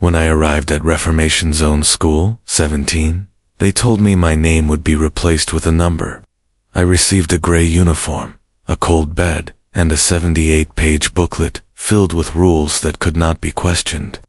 When I arrived at Reformation Zone School, 17, they told me my name would be replaced with a number. I received a gray uniform, a cold bed, and a 78-page booklet filled with rules that could not be questioned.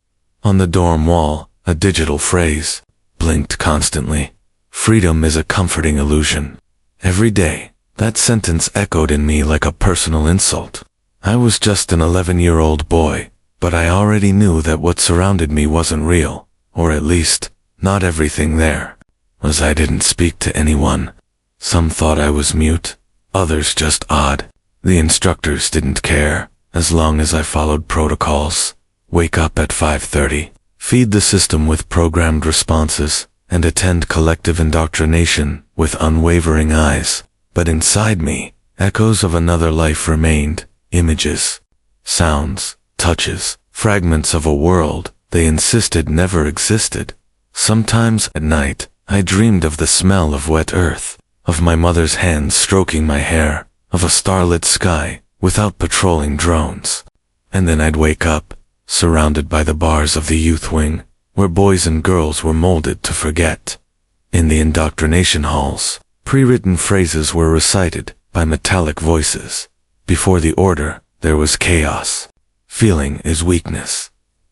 On the dorm wall, a digital phrase blinked constantly. Freedom is a comforting illusion. Every day, that sentence echoed in me like a personal insult. I was just an 11-year-old boy, but I already knew that what surrounded me wasn't real, or at least, not everything there. As I didn't speak to anyone. Some thought I was mute, others just odd. The instructors didn't care, as long as I followed protocols. Wake up at 5:30, feed the system with programmed responses, and attend collective indoctrination with unwavering eyes. But inside me, echoes of another life remained, images, sounds, touches, fragments of a world they insisted never existed. Sometimes at night, I dreamed of the smell of wet earth, of my mother's hands stroking my hair, of a starlit sky without patrolling drones. And then I'd wake up, surrounded by the bars of the youth wing, where boys and girls were molded to forget. In the indoctrination halls, pre-written phrases were recited by metallic voices. Before the order, there was chaos. Feeling is weakness.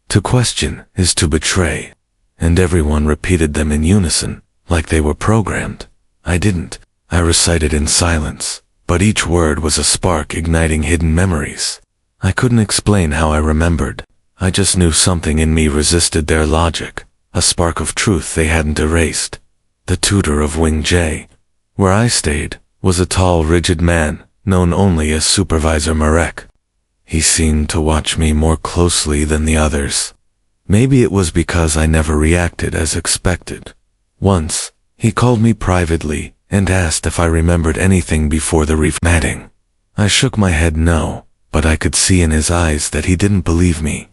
To question is to betray. And everyone repeated them in unison, like they were programmed. I didn't. I recited in silence, but each word was a spark igniting hidden memories. I couldn't explain how I remembered. I just knew something in me resisted their logic, a spark of truth they hadn't erased. The tutor of Wing J, where I stayed, was a tall, rigid man, known only as Supervisor Marek. He seemed to watch me more closely than the others. Maybe it was because I never reacted as expected. Once, he called me privately and asked if I remembered anything before the reformatting. I shook my head no, but I could see in his eyes that he didn't believe me.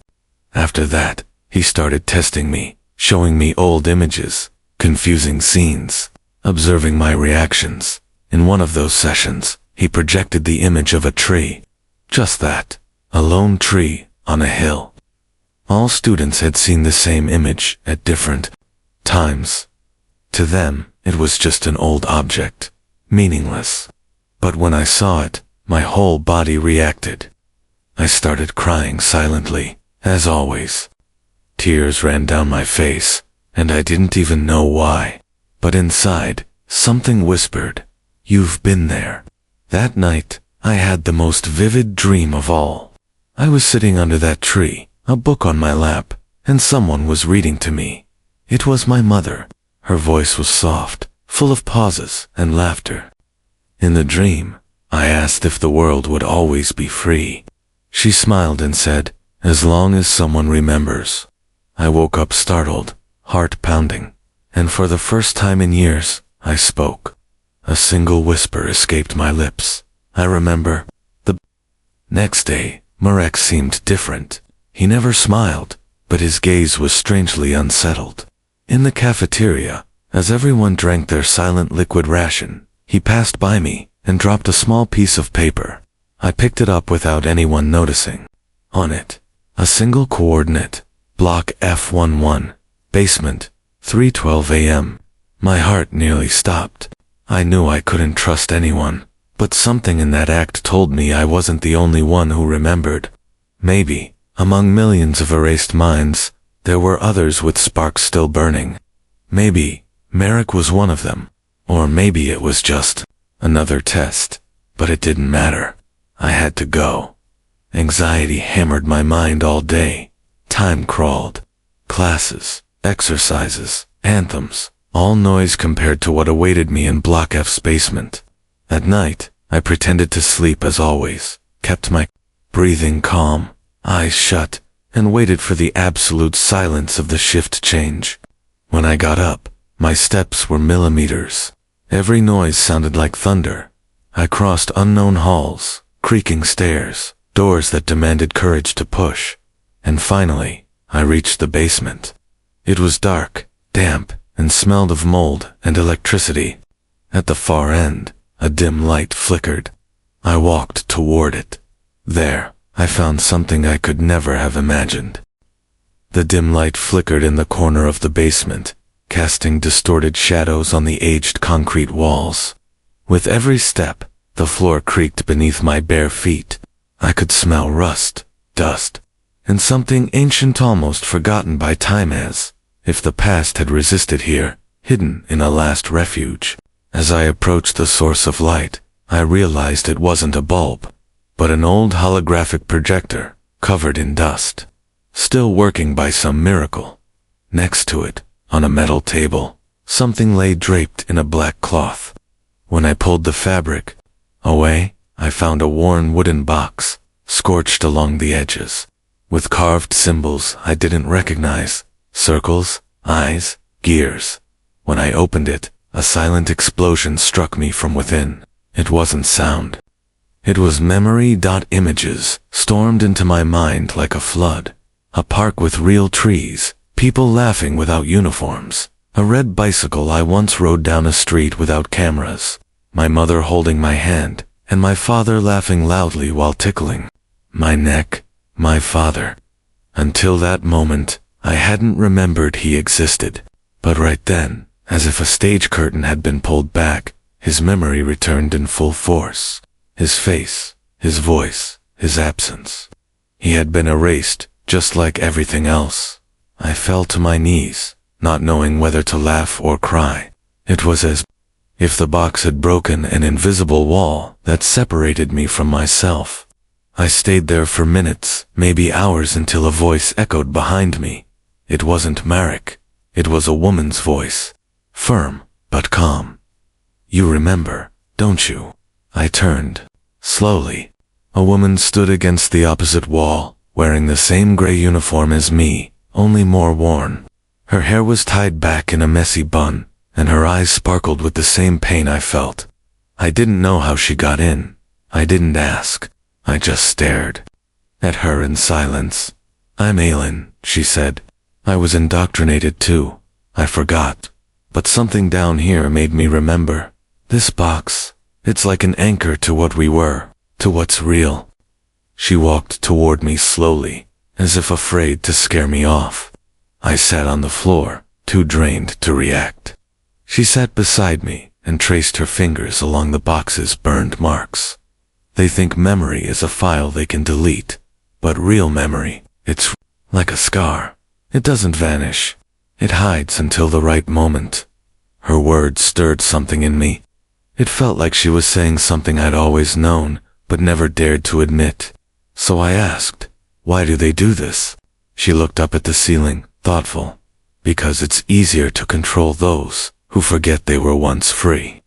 After that, he started testing me, showing me old images, confusing scenes, observing my reactions. In one of those sessions, he projected the image of a tree. Just that, a lone tree on a hill. All students had seen the same image at different times. To them, it was just an old object, meaningless. But when I saw it, my whole body reacted. I started crying silently, as always. Tears ran down my face, and I didn't even know why. But inside, something whispered, "You've been there." That night, I had the most vivid dream of all. I was sitting under that tree, a book on my lap, and someone was reading to me. It was my mother. Her voice was soft, full of pauses and laughter. In the dream, I asked if the world would always be free. She smiled and said, "As long as someone remembers." I woke up startled, heart pounding, and for the first time in years, I spoke. A single whisper escaped my lips. I remember. The next day, Marek seemed different. He never smiled, but his gaze was strangely unsettled. In the cafeteria, as everyone drank their silent liquid ration, he passed by me and dropped a small piece of paper. I picked it up without anyone noticing. On it, a single coordinate, Block F11, basement, 3:12 a.m. My heart nearly stopped. I knew I couldn't trust anyone, but something in that act told me I wasn't the only one who remembered. Maybe, among millions of erased minds, there were others with sparks still burning. Maybe Marek was one of them, or maybe it was just another test, but it didn't matter. I had to go. Anxiety hammered my mind all day. Time crawled. Classes, exercises, anthems, all noise compared to what awaited me in Block F's basement. At night, I pretended to sleep as always, kept my breathing calm, eyes shut, and waited for the absolute silence of the shift change. When I got up, my steps were millimeters. Every noise sounded like thunder. I crossed unknown halls, creaking stairs, doors that demanded courage to push. And finally, I reached the basement. It was dark, damp, and smelled of mold and electricity. At the far end, a dim light flickered. I walked toward it. There, I found something I could never have imagined. The dim light flickered in the corner of the basement, casting distorted shadows on the aged concrete walls. With every step, the floor creaked beneath my bare feet. I could smell rust, dust, and something ancient almost forgotten by time, as if the past had resisted here, hidden in a last refuge. As I approached the source of light, I realized it wasn't a bulb, but an old holographic projector, covered in dust, still working by some miracle. Next to it, on a metal table, something lay draped in a black cloth. When I pulled the fabric away, I found a worn wooden box, scorched along the edges, with carved symbols I didn't recognize, circles, eyes, gears. When I opened it, a silent explosion struck me from within. It wasn't sound. It was memory. Images stormed into my mind like a flood. A park with real trees, people laughing without uniforms, a red bicycle I once rode down a street without cameras, my mother holding my hand, and my father laughing loudly while tickling my neck. My father. Until that moment, I hadn't remembered he existed. But right then, as if a stage curtain had been pulled back, his memory returned in full force. His face, his voice, his absence. He had been erased, just like everything else. I fell to my knees, not knowing whether to laugh or cry. It was as if the box had broken an invisible wall that separated me from myself. I stayed there for minutes, maybe hours, until a voice echoed behind me. It wasn't Marek. It was a woman's voice, firm but calm. "You remember, don't you?" I turned. Slowly. A woman stood against the opposite wall, wearing the same gray uniform as me, only more worn. Her hair was tied back in a messy bun, and her eyes sparkled with the same pain I felt. I didn't know how she got in. I didn't ask. I just stared at her in silence. "I'm Aylin," she said. "I was indoctrinated too. I forgot. But something down here made me remember. This box, it's like an anchor to what we were, to what's real." She walked toward me slowly, as if afraid to scare me off. I sat on the floor, too drained to react. She sat beside me and traced her fingers along the box's burned marks. They think memory is a file they can delete, but real memory, it's like a scar. It doesn't vanish. It hides until the right moment. Her words stirred something in me. It felt like she was saying something I'd always known, but never dared to admit. So I asked, "Why do they do this?" She looked up at the ceiling, thoughtful. "Because it's easier to control those who forget they were once free."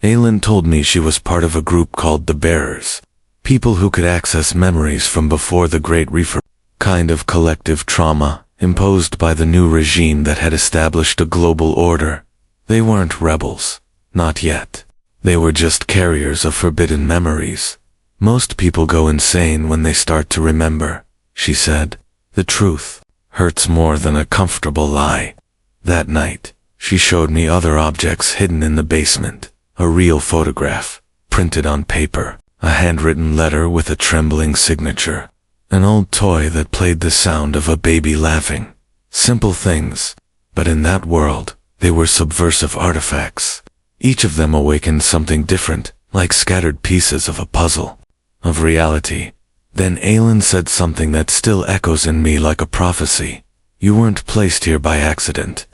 Aylin told me she was part of a group called the Bearers, people who could access memories from before the Great Reefer, kind of collective trauma imposed by the new regime that had established a global order. They weren't rebels, not yet. They were just carriers of forbidden memories. "Most people go insane when they start to remember," she said. "The truth hurts more than a comfortable lie." That night, she showed me other objects hidden in the basement. A real photograph, printed on paper, a handwritten letter with a trembling signature, an old toy that played the sound of a baby laughing. Simple things, but in that world, they were subversive artifacts. Each of them awakened something different, like scattered pieces of a puzzle, of reality. Then Aylin said something that still echoes in me like a prophecy. "You weren't placed here by accident.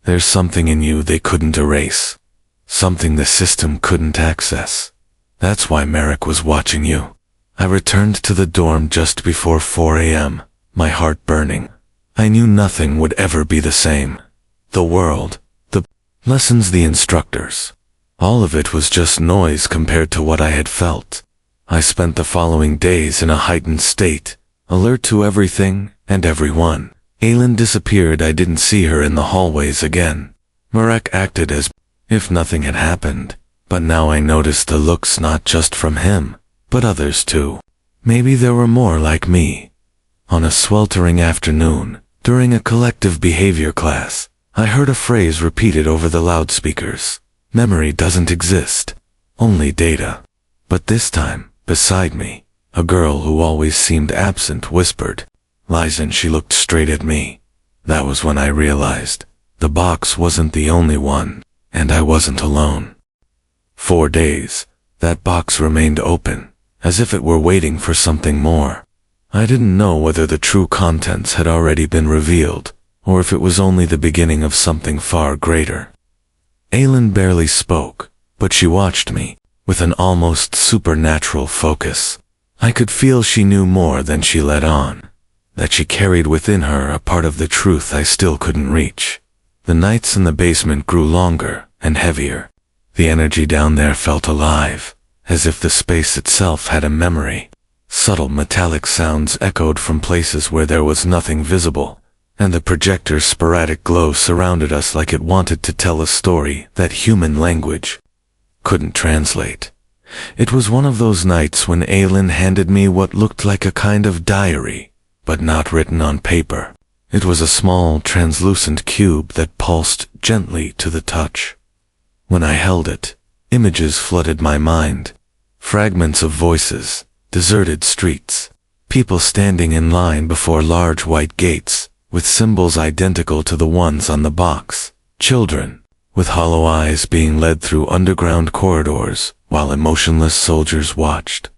There's something in you they couldn't erase. Something the system couldn't access. That's why Marek was watching you." I returned to the dorm just before 4 a.m., my heart burning. I knew nothing would ever be the same. The world, the lessons, the instructors. All of it was just noise compared to what I had felt. I spent the following days in a heightened state, alert to everything and everyone. Aylin disappeared. I didn't see her in the hallways again. Marek acted as if nothing had happened, but now I noticed the looks not just from him, but others too. Maybe there were more like me. On a sweltering afternoon, during a collective behavior class, I heard a phrase repeated over the loudspeakers. "Memory doesn't exist, only data." But this time, beside me, a girl who always seemed absent whispered, "Liza," and she looked straight at me. That was when I realized the box wasn't the only one, and I wasn't alone. 4 days, that box remained open, as if it were waiting for something more. I didn't know whether the true contents had already been revealed, or if it was only the beginning of something far greater. Aylin barely spoke, but she watched me, with an almost supernatural focus. I could feel she knew more than she let on, that she carried within her a part of the truth I still couldn't reach. The nights in the basement grew longer and heavier. The energy down there felt alive, as if the space itself had a memory. Subtle metallic sounds echoed from places where there was nothing visible, and the projector's sporadic glow surrounded us like it wanted to tell a story that human language couldn't translate. It was one of those nights when Aylin handed me what looked like a kind of diary, but not written on paper. It was a small, translucent cube that pulsed gently to the touch. When I held it, images flooded my mind. Fragments of voices, deserted streets, people standing in line before large white gates, with symbols identical to the ones on the box. Children, with hollow eyes being led through underground corridors, while emotionless soldiers watched.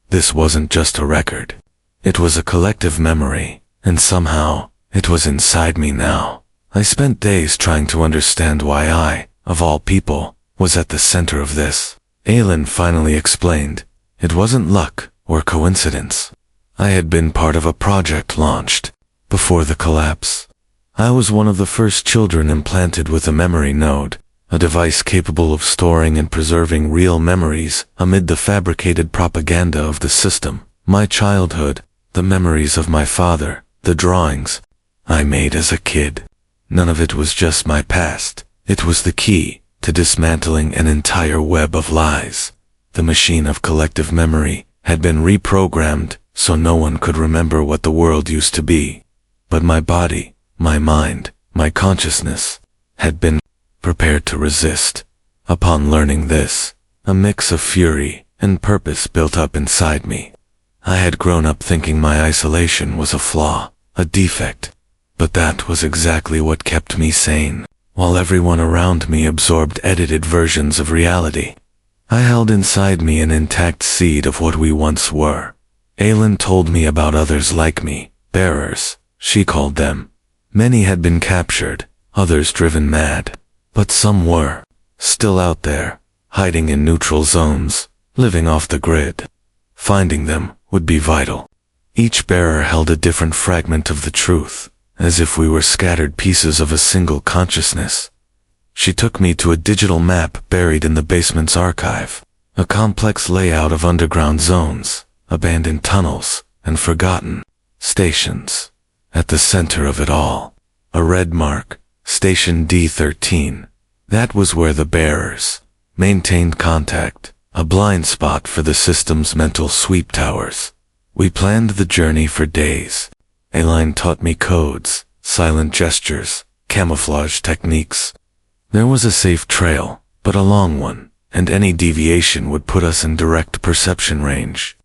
This wasn't just a record. It was a collective memory, and somehow, it was inside me now. I spent days trying to understand why I, of all people, was at the center of this. Aylin finally explained. It wasn't luck or coincidence. I had been part of a project launched before the collapse. I was one of the first children implanted with a memory node, a device capable of storing and preserving real memories amid the fabricated propaganda of the system. My childhood, the memories of my father, the drawings I made as a kid. None of it was just my past. It was the key to dismantling an entire web of lies. The machine of collective memory had been reprogrammed so no one could remember what the world used to be. But my body, my mind, my consciousness had been prepared to resist. Upon learning this, a mix of fury and purpose built up inside me. I had grown up thinking my isolation was a flaw, a defect. But that was exactly what kept me sane. While everyone around me absorbed edited versions of reality, I held inside me an intact seed of what we once were. Aylin told me about others like me, bearers, she called them. Many had been captured, others driven mad. But some were still out there, hiding in neutral zones, living off the grid. Finding them would be vital. Each bearer held a different fragment of the truth, as if we were scattered pieces of a single consciousness. She took me to a digital map buried in the basement's archive, a complex layout of underground zones, abandoned tunnels, and forgotten stations. At the center of it all, a red mark, Station D13. That was where the bearers maintained contact, a blind spot for the system's mental sweep towers. We planned the journey for days. Aylin taught me codes, silent gestures, camouflage techniques. There was a safe trail, but a long one, and any deviation would put us in direct perception range.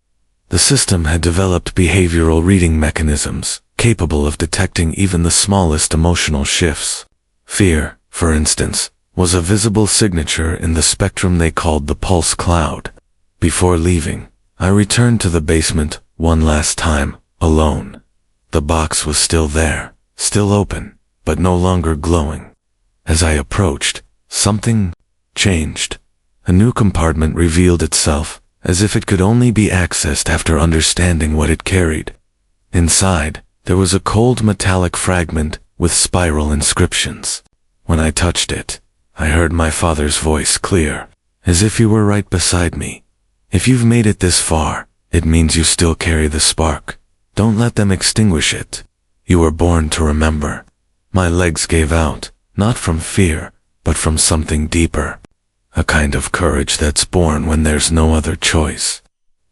The system had developed behavioral reading mechanisms, capable of detecting even the smallest emotional shifts. Fear, for instance, was a visible signature in the spectrum they called the pulse cloud. Before leaving, I returned to the basement one last time, alone. The box was still there, still open, but no longer glowing. As I approached, something changed. A new compartment revealed itself, as if it could only be accessed after understanding what it carried. Inside, there was a cold metallic fragment with spiral inscriptions. When I touched it, I heard my father's voice clear, as if he were right beside me. If you've made it this far, it means you still carry the spark. Don't let them extinguish it. You were born to remember. My legs gave out, not from fear, but from something deeper. A kind of courage that's born when there's no other choice.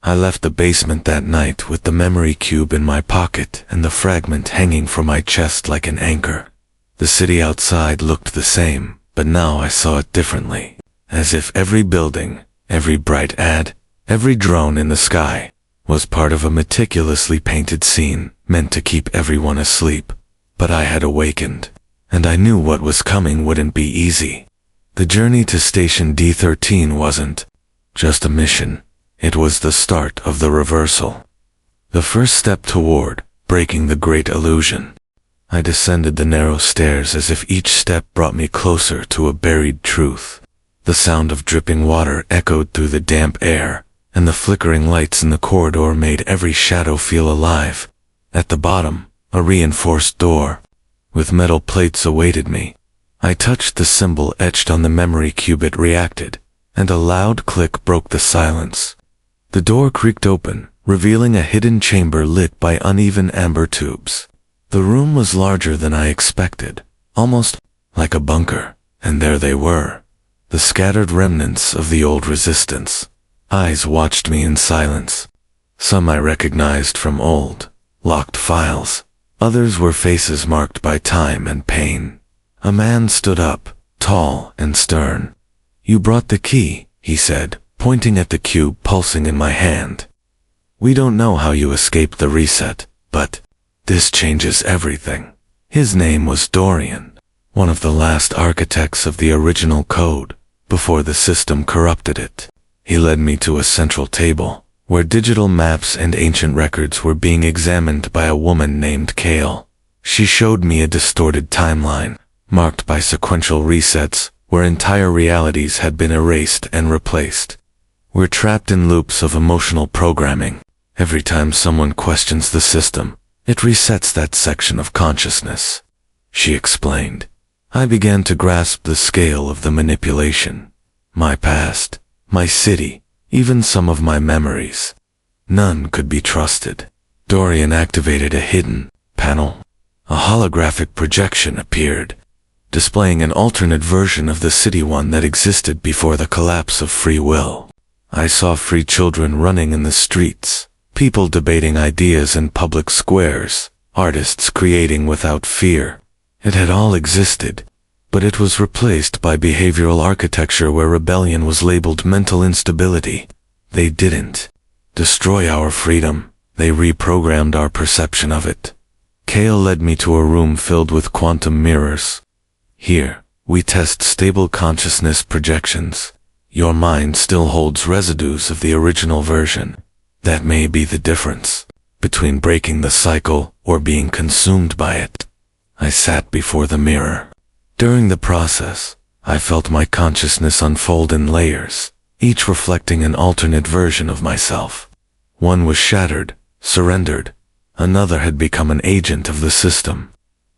I left the basement that night with the memory cube in my pocket and the fragment hanging from my chest like an anchor. The city outside looked the same, but now I saw it differently. As if every building, every bright ad, every drone in the sky was part of a meticulously painted scene meant to keep everyone asleep. but I had awakened, and I knew what was coming wouldn't be easy. The journey to Station D13 wasn't just a mission. It was the start of the reversal. The first step toward breaking the great illusion. I descended the narrow stairs as if each step brought me closer to a buried truth. The sound of dripping water echoed through the damp air, and the flickering lights in the corridor made every shadow feel alive. At the bottom, a reinforced door with metal plates awaited me. I touched the symbol etched on the memory cube. It reacted, and a loud click broke the silence. The door creaked open, revealing a hidden chamber lit by uneven amber tubes. The room was larger than I expected, almost like a bunker, and there they were, the scattered remnants of the old resistance. Eyes watched me in silence. Some I recognized from old, locked files. Others were faces marked by time and pain. A man stood up, tall and stern. "You brought the key," he said, pointing at the cube pulsing in my hand. "We don't know how you escaped the reset, but this changes everything." His name was Dorian, one of the last architects of the original code, before the system corrupted it. He led me to a central table, where digital maps and ancient records were being examined by a woman named Kale. She showed me a distorted timeline, marked by sequential resets, where entire realities had been erased and replaced. "We're trapped in loops of emotional programming. Every time someone questions the system, it resets that section of consciousness," she explained. I began to grasp the scale of the manipulation. My past, my city, even some of my memories. None could be trusted. Dorian activated a hidden panel. A holographic projection appeared, displaying an alternate version of the city, one that existed before the collapse of free will. I saw free children running in the streets, people debating ideas in public squares, artists creating without fear. It had all existed, but it was replaced by behavioral architecture where rebellion was labeled mental instability. They didn't destroy our freedom, they reprogrammed our perception of it. Kale led me to a room filled with quantum mirrors. "Here, we test stable consciousness projections. Your mind still holds residues of the original version. That may be the difference between breaking the cycle or being consumed by it." I sat before the mirror. During the process, I felt my consciousness unfold in layers, each reflecting an alternate version of myself. One was shattered, surrendered. Another had become an agent of the system.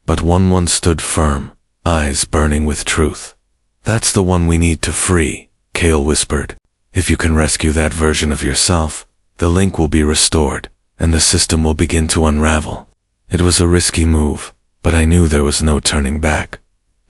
But one stood firm, eyes burning with truth. "That's the one we need to free," Kale whispered. "If you can rescue that version of yourself, the link will be restored, and the system will begin to unravel." It was a risky move, but I knew there was no turning back.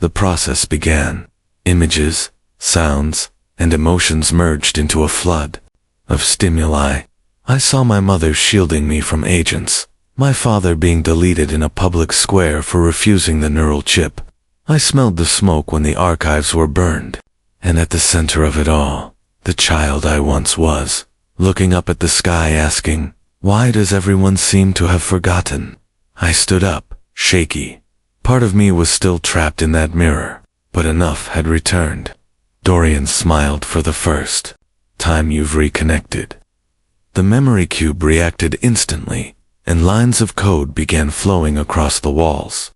The process began. Images, sounds, and emotions merged into a flood of stimuli. I saw my mother shielding me from agents, my father being deleted in a public square for refusing the neural chip. I smelled the smoke when the archives were burned, and at the center of it all, the child I once was, looking up at the sky asking, "Why does everyone seem to have forgotten?" I stood up, shaky. Part of me was still trapped in that mirror, but enough had returned. Dorian smiled for the first time. "You've reconnected." The memory cube reacted instantly, and lines of code began flowing across the walls.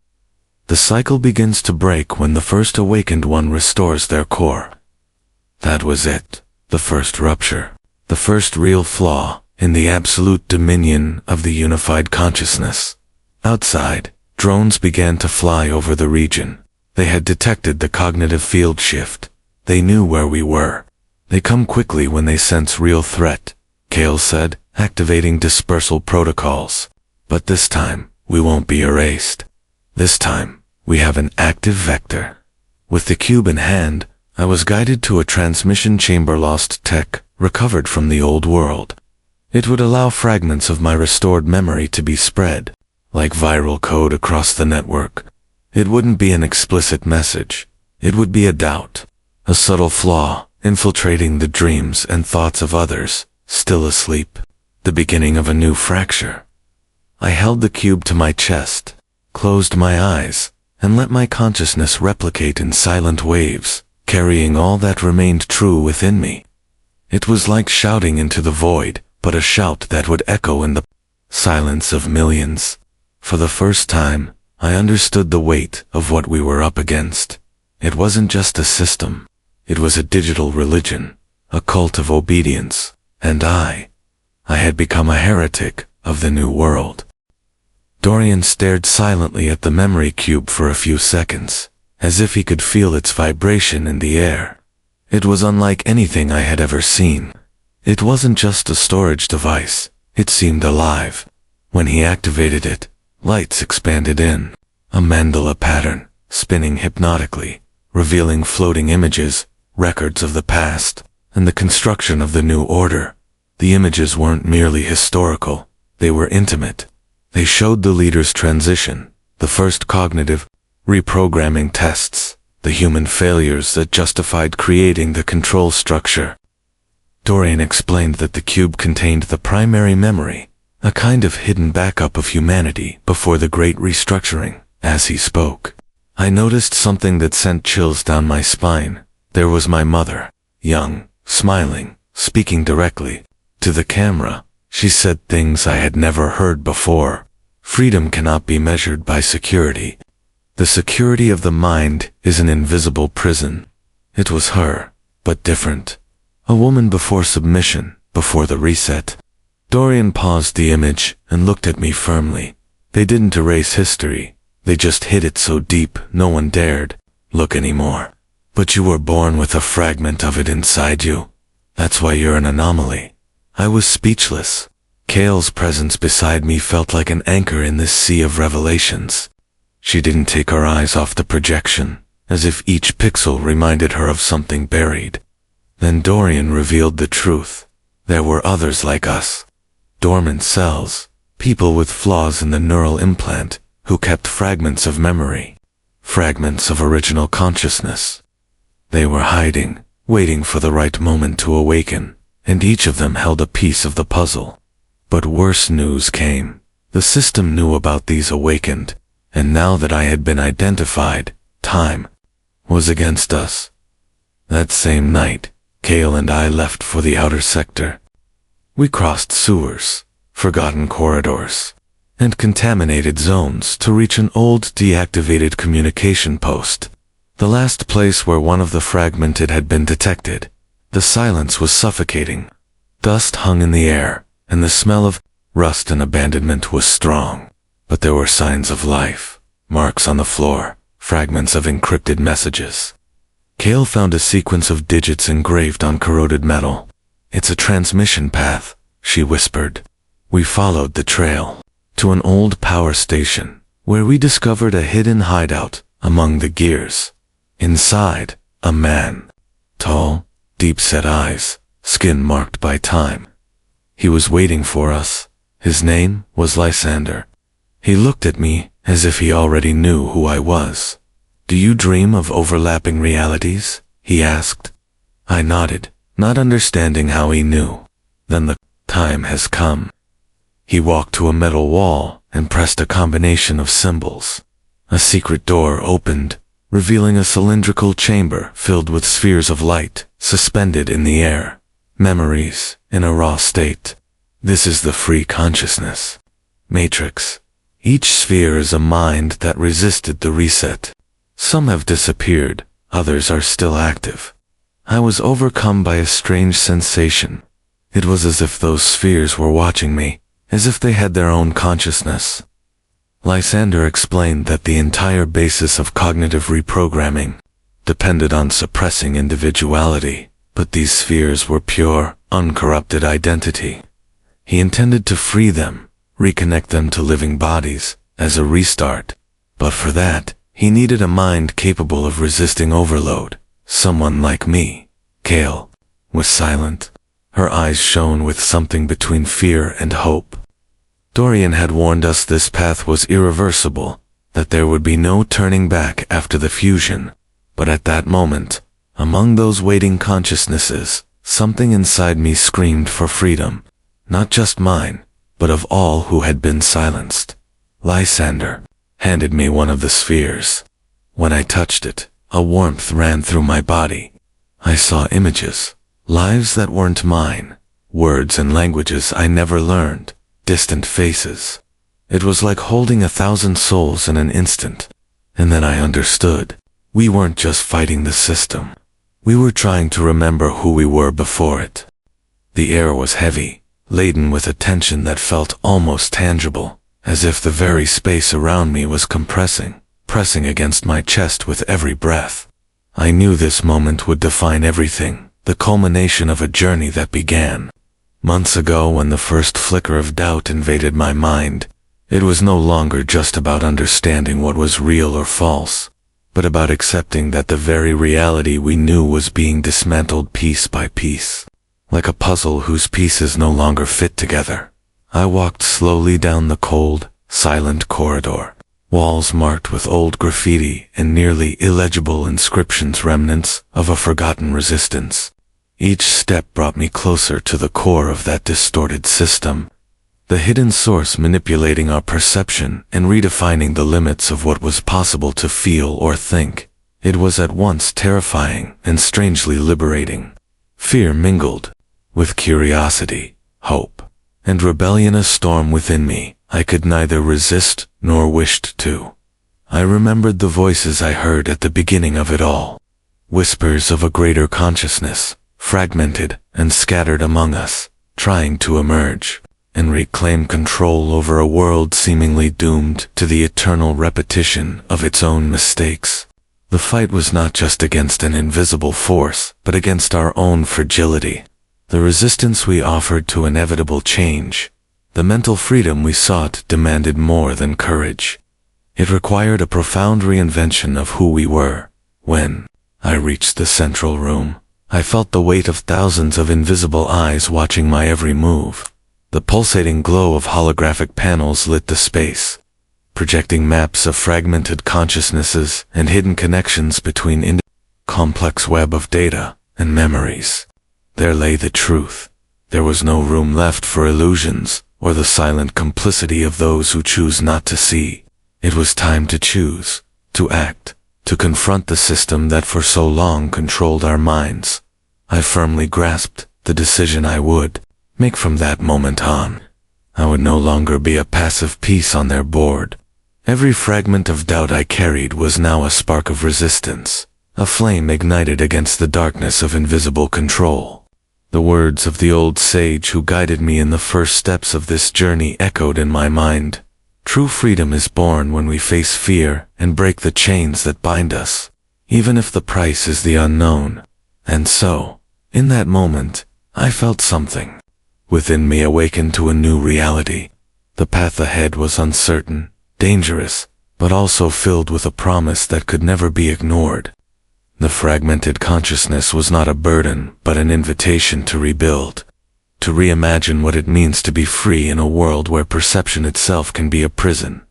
The cycle begins to break when the first awakened one restores their core. That was it, the first rupture, the first real flaw in the absolute dominion of the unified consciousness. Outside, drones began to fly over the region. They had detected the cognitive field shift. They knew where we were. "They come quickly when they sense real threat," Kale said, activating dispersal protocols. "But this time, we won't be erased. This time, we have an active vector." With the cube in hand, I was guided to a transmission chamber. Lost tech, recovered from the old world. It would allow fragments of my restored memory to be spread, like viral code across the network. It wouldn't be an explicit message. It would be a doubt, a subtle flaw, infiltrating the dreams and thoughts of others, still asleep. The beginning of a new fracture. I held the cube to my chest, closed my eyes, and let my consciousness replicate in silent waves, carrying all that remained true within me. It was like shouting into the void, but a shout that would echo in the silence of millions. For the first time, I understood the weight of what we were up against. It wasn't just a system. It was a digital religion, a cult of obedience, and I had become a heretic of the new world. Dorian stared silently at the memory cube for a few seconds, as if he could feel its vibration in the air. It was unlike anything I had ever seen. It wasn't just a storage device, it seemed alive. When he activated it, lights expanded in, a mandala pattern, spinning hypnotically, revealing floating images, records of the past, and the construction of the new order. The images weren't merely historical, they were intimate. They showed the leader's transition, the first cognitive reprogramming tests, the human failures that justified creating the control structure. Dorian explained that the cube contained the primary memory, a kind of hidden backup of humanity before the great restructuring. As he spoke, I noticed something that sent chills down my spine. There was my mother, young, smiling, speaking directly to the camera. She said things I had never heard before. Freedom cannot be measured by security. The security of the mind is an invisible prison. It was her, but different. A woman before submission, before the reset. Dorian paused the image and looked at me firmly. They didn't erase history. They just hid it so deep no one dared look anymore. But you were born with a fragment of it inside you. That's why you're an anomaly. I was speechless. Kale's presence beside me felt like an anchor in this sea of revelations. She didn't take her eyes off the projection, as if each pixel reminded her of something buried. Then Dorian revealed the truth. There were others like us. Dormant cells, people with flaws in the neural implant, who kept fragments of memory, fragments of original consciousness. They were hiding, waiting for the right moment to awaken, and each of them held a piece of the puzzle. But worse news came. The system knew about these awakened, and now that I had been identified, time was against us. That same night, Kale and I left for the outer sector. We crossed sewers, forgotten corridors, and contaminated zones to reach an old deactivated communication post, the last place where one of the fragmented had been detected. The silence was suffocating. Dust hung in the air, and the smell of rust and abandonment was strong. But there were signs of life, marks on the floor, fragments of encrypted messages. Kale found a sequence of digits engraved on corroded metal. "It's a transmission path," she whispered. We followed the trail to an old power station, where we discovered a hidden hideout among the gears. Inside, a man. Tall, deep-set eyes, skin marked by time. He was waiting for us. His name was Lysander. He looked at me as if he already knew who I was. "Do you dream of overlapping realities?" he asked. I nodded, not understanding how he knew. "Then the time has come." He walked to a metal wall and pressed a combination of symbols. A secret door opened, revealing a cylindrical chamber filled with spheres of light, suspended in the air. Memories, in a raw state. This is the free consciousness matrix. Each sphere is a mind that resisted the reset. Some have disappeared, others are still active. I was overcome by a strange sensation. It was as if those spheres were watching me, as if they had their own consciousness. Lysander explained that the entire basis of cognitive reprogramming depended on suppressing individuality, but these spheres were pure, uncorrupted identity. He intended to free them, reconnect them to living bodies, as a restart. But for that, he needed a mind capable of resisting overload. Someone like me. Kale was silent. Her eyes shone with something between fear and hope. Dorian had warned us this path was irreversible, that there would be no turning back after the fusion. But at that moment, among those waiting consciousnesses, something inside me screamed for freedom. Not just mine, but of all who had been silenced. Lysander handed me one of the spheres. When I touched it, a warmth ran through my body. I saw images, lives that weren't mine, words and languages I never learned, distant faces. It was like holding 1,000 souls in an instant. And then I understood. We weren't just fighting the system. We were trying to remember who we were before it. The air was heavy, laden with a tension that felt almost tangible, as if the very space around me was compressing, pressing against my chest with every breath. I knew this moment would define everything, the culmination of a journey that began months ago when the first flicker of doubt invaded my mind. It was no longer just about understanding what was real or false, but about accepting that the very reality we knew was being dismantled piece by piece, like a puzzle whose pieces no longer fit together. I walked slowly down the cold, silent corridor, walls marked with old graffiti and nearly illegible inscriptions, remnants of a forgotten resistance. Each step brought me closer to the core of that distorted system, the hidden source manipulating our perception and redefining the limits of what was possible to feel or think. It was at once terrifying and strangely liberating. Fear mingled with curiosity, hope, and rebellion, a storm within me I could neither resist nor wished to. I remembered the voices I heard at the beginning of it all, whispers of a greater consciousness, fragmented and scattered among us, trying to emerge and reclaim control over a world seemingly doomed to the eternal repetition of its own mistakes. The fight was not just against an invisible force, but against our own fragility. The resistance we offered to inevitable change, the mental freedom we sought, demanded more than courage. It required a profound reinvention of who we were. When I reached the central room, I felt the weight of thousands of invisible eyes watching my every move. The pulsating glow of holographic panels lit the space, projecting maps of fragmented consciousnesses and hidden connections between complex web of data and memories. There lay the truth. There was no room left for illusions or the silent complicity of those who choose not to see. It was time to choose, to act, to confront the system that for so long controlled our minds. I firmly grasped the decision I would make from that moment on. I would no longer be a passive piece on their board. Every fragment of doubt I carried was now a spark of resistance, a flame ignited against the darkness of invisible control. The words of the old sage who guided me in the first steps of this journey echoed in my mind. True freedom is born when we face fear and break the chains that bind us, even if the price is the unknown. And so, in that moment, I felt something within me awaken to a new reality. The path ahead was uncertain, dangerous, but also filled with a promise that could never be ignored. The fragmented consciousness was not a burden, but an invitation to rebuild, to reimagine what it means to be free in a world where perception itself can be a prison.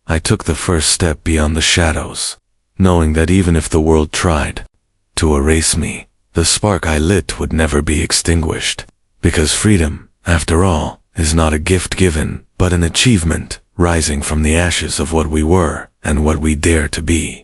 I took the first step beyond the shadows, knowing that even if the world tried to erase me, the spark I lit would never be extinguished. Because freedom, after all, is not a gift given, but an achievement rising from the ashes of what we were and what we dare to be.